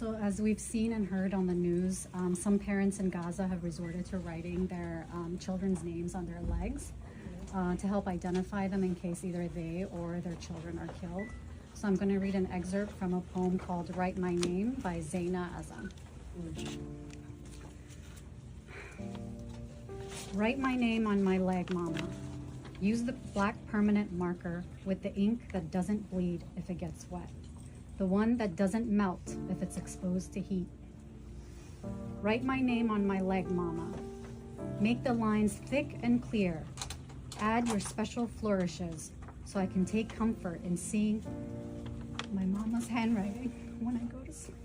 So as we've seen and heard on the news, some parents in Gaza have resorted to writing their children's names on their legs to help identify them in case either they or their children are killed. So I'm going to read an excerpt from a poem called Write My Name by Zaina Azam. Write my name on my leg, mama. Use the black permanent marker with the ink that doesn't bleed if it gets wet. The one that doesn't melt if it's exposed to heat. Write my name on my leg, mama. Make the lines thick and clear. Add your special flourishes so I can take comfort in seeing my mama's handwriting when I go to sleep.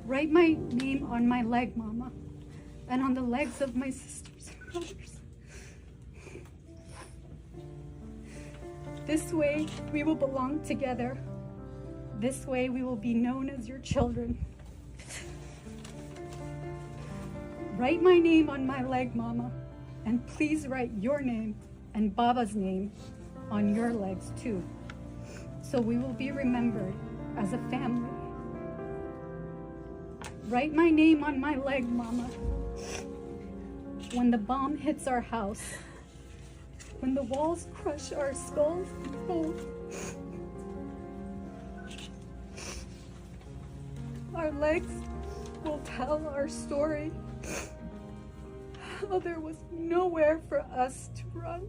Write my name on my leg, mama, and on the legs of my sisters and brothers. This way we will belong together. This way we will be known as your children. Write my name on my leg, mama, and please write your name and Baba's name on your legs too, so we will be remembered as a family. Write my name on my leg, mama. When the bomb hits our house, when the walls crush our skulls and bones, our legs will tell our story, how there was nowhere for us to run.